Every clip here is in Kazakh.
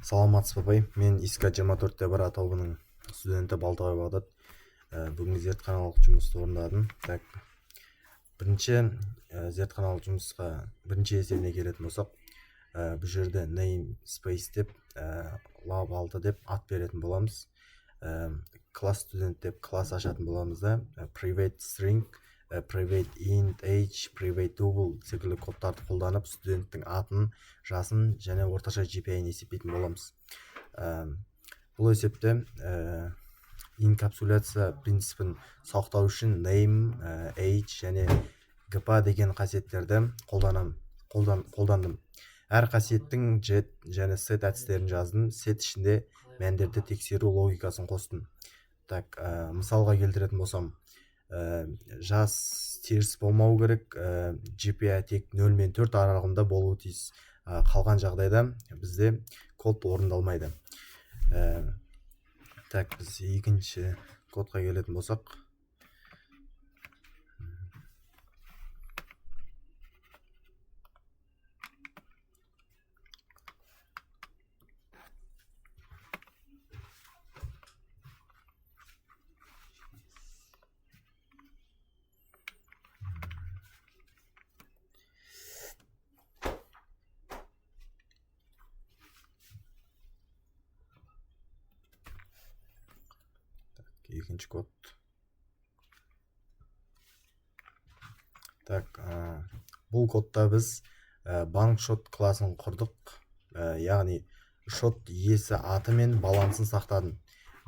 Саламатсыз бабай, мен ИСКА 24-те 1 тобының студенті Балтабай Бағдат. Бүгін зертханалық жұмысты орындадым. Бірінші зертханалық жұмысқа бірінші есебіне келетін болсақ, бұл жерде namespace деп, lab 6 деп ат беретін боламыз. Класс студент деп класс ашатын боламыз да, private string, private int, age, private double секілді кодтарды қолданып студенттің атын, жасын және орташа GPI-ін есептейтін боламыз. Бұл есепте инкапсуляция принципін сақтау үшін name, age және gpa деген қасиеттерді қолдандым. Әр қасиеттің jet және set әдістерін жаздым. Set ішінде мәндерді тексеру логикасын қостым. Мысалға келтіретін болсам, жас теріс болмау керек, GPI тек 0 мен 4 аралығында болуы тиіс. Қалған жағдайда бізде код орындалмайды. Біз екінші кодқа келетін болсақ, екінші код. Бұл кодта біз банк шот класын құрдық, яғни шот иесі аты мен балансын сақтадым.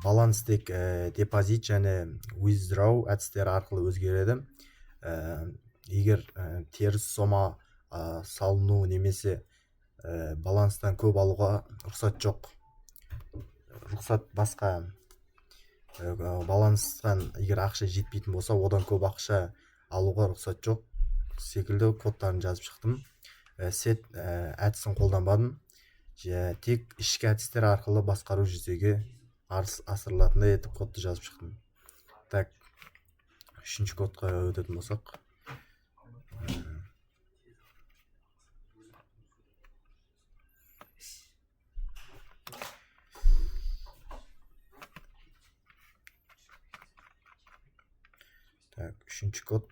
Баланс тек депозит және withdraw әдістері арқылы өзгереді. Егер теріс сома салыну немесе баланстан көп алуға рұқсат жоқ. Рұқсат басқа баланстан егер ақша жетпейтін болса, одан көп ақша алуға рұқсат жоқ секілді кодтарын жазып шықтым. Set әдісін қолданбадым. Тек ішкі әдістер арқылы басқару жүзеге асырылатындай етіп кодты жазып шықтым. Үшінші кодқа өтетін болсақ, үшінші код.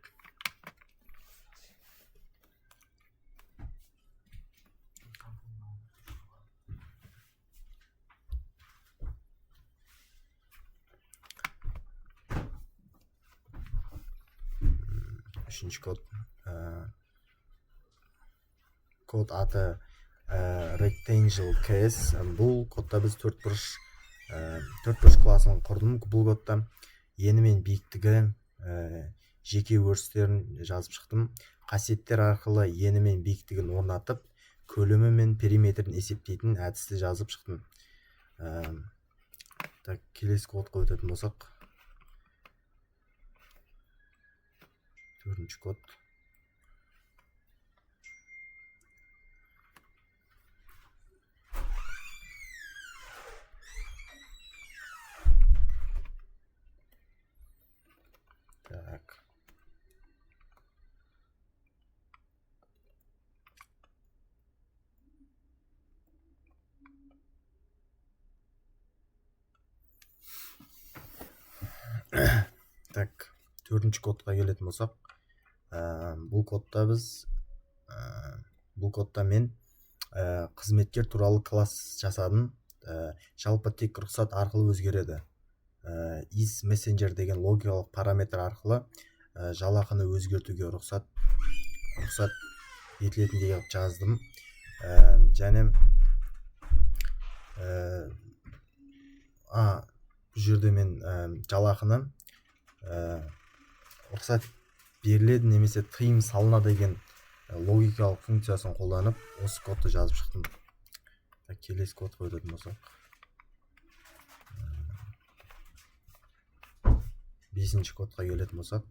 Үшінші код. Код аты rectangle case. Бұл кодта біз төртбұрыш класын құрдым. Бұл кодта ені мен биіктігі, жеке өрістерін жазып шықтым. Қасиеттер арқылы ені мен биіктігін орнатып, көлемі мен периметрін есептейтін әдісті жазып шықтым. Келесі кодқа өтетін болсақ, төртінші код. Төртінші кодқа келетін болсақ, бұл кодта мен қызметкер туралы класс жасадым. Жалпы тек рұқсат арқылы өзгереді. Is messenger деген логикалық параметр арқылы жалақыны өзгертуге рұқсат етілетіндей жаздым. Және бұл жерде мен жалақыны рұқсат беріледі немесе тыйым салынады деген логикалық функциясын қолданып, осы кодты жазып шықтым. Келесі кодқа өтетін болсақ, бесінші кодқа келетін болсақ,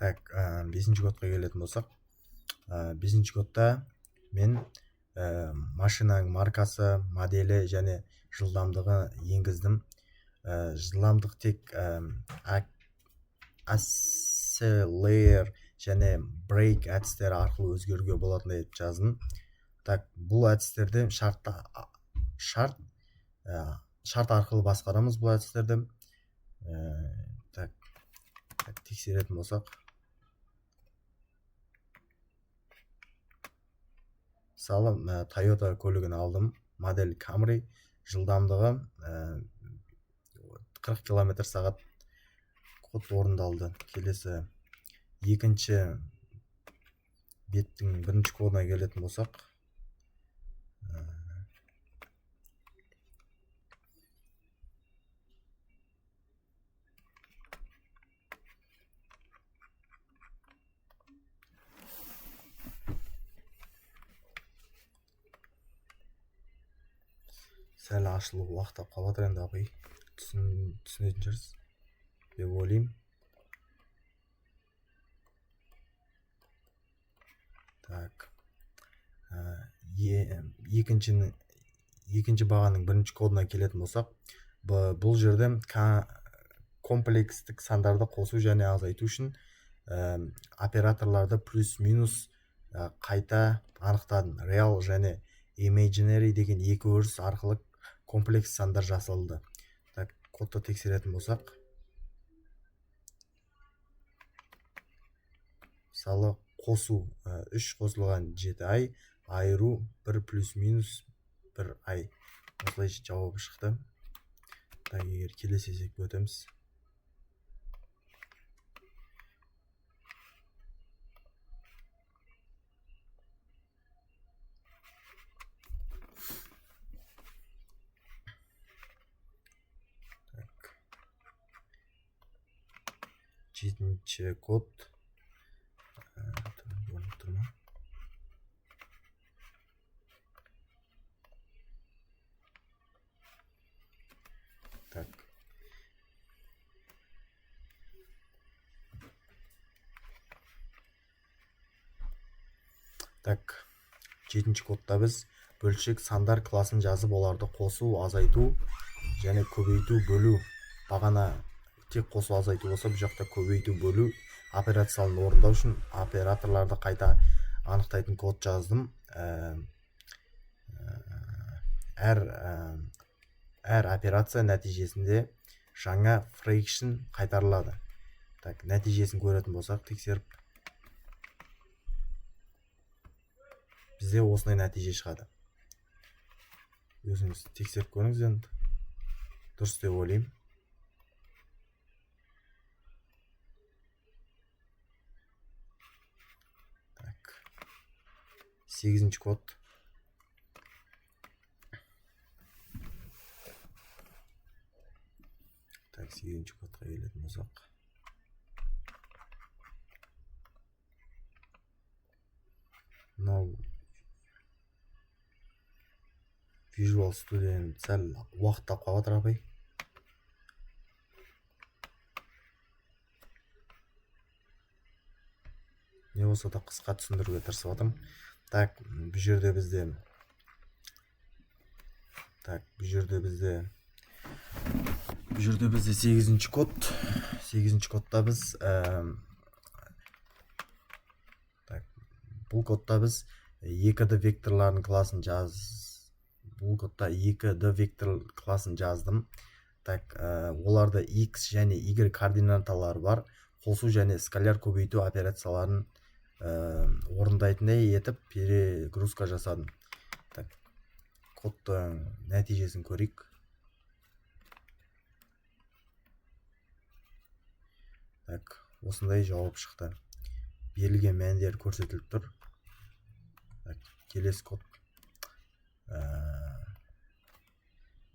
Так, 5-ші кодқа келетін болсақ, 5-ші кодта мен машинаның маркасы, моделі және жылдамдығы енгіздім. Жылдамдық тек accelerate және brake әдістері арқылы өзгеруге болатындай етіп жаздым. Так, бұл әдістерді шарт арқылы басқарамыз бұл әдістерді. Так, тексеретін болсақ, мысалы, Toyota көлігін алдым, модель Camry, жылдамдығы 40 км/сағат код орындалды. Келесі екінші беттің 1-ші кодына келетін болсақ, сәл ашылу уақыт алып қалады енді абай түсінетін шығарсыз деп ойлаймын. Так, екінші бағаның 1-ші кодына келетін болсақ, бұл жерде комплекстік сандарды қосу және азайту үшін операторларды плюс-минус қайта анықтадым. Real және imaginary деген екі өріс арқылы комплекс сандар жасалды. Так, кодты тексеретін болсақ, мысалы, қосу 3 қосылған 7 ай, айыру 1 плюс-минус 1 ай. Осылайша жауабы шықты. Так, егер келесі есепке өтеміз. Жетінші код. Так. Так, 7-ші кодта біз бөлшек сандар класын жазып, оларды қосу, азайту және көбейту, бөлу. Бағана тек қосу, азайту болса, бұл жақта көбейту, бөлу операцияларын орындау үшін операторларды қайта анықтайтын код жаздым. Әр операция нәтижесінде жаңа фрейкшн қайтарылады. Так, нәтижесін көретін болсақ, тексеріп, бізде осындай нәтиже шығады. Өзіңіз тексеріп көріңіз енді. Дұрыс деп ойлаймын. Так, 8-ші код. Так, 8-ші кодқа келетін болсақ. Visual Studio сәл уақыт тапқа батыр абай. Не болса да қысқа түсіндіруге тырысып жатырмын. Так, бұл жерде бізде 8-ші код. 8-ші кодта біз бұл кодта біз 2D векторлардың класын жаздым. Так, оларда X және Y координаталары бар. Қосу және скаляр көбейту операцияларын орындайтындай етіп перегрузка жасадым. Так, кодтың нәтижесін көрейік. Так, осындай жауап шықты. Берілген мәндер көрсетіліп тұр. Келесі код.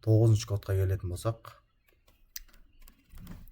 9-ші кодқа келетін болсақ,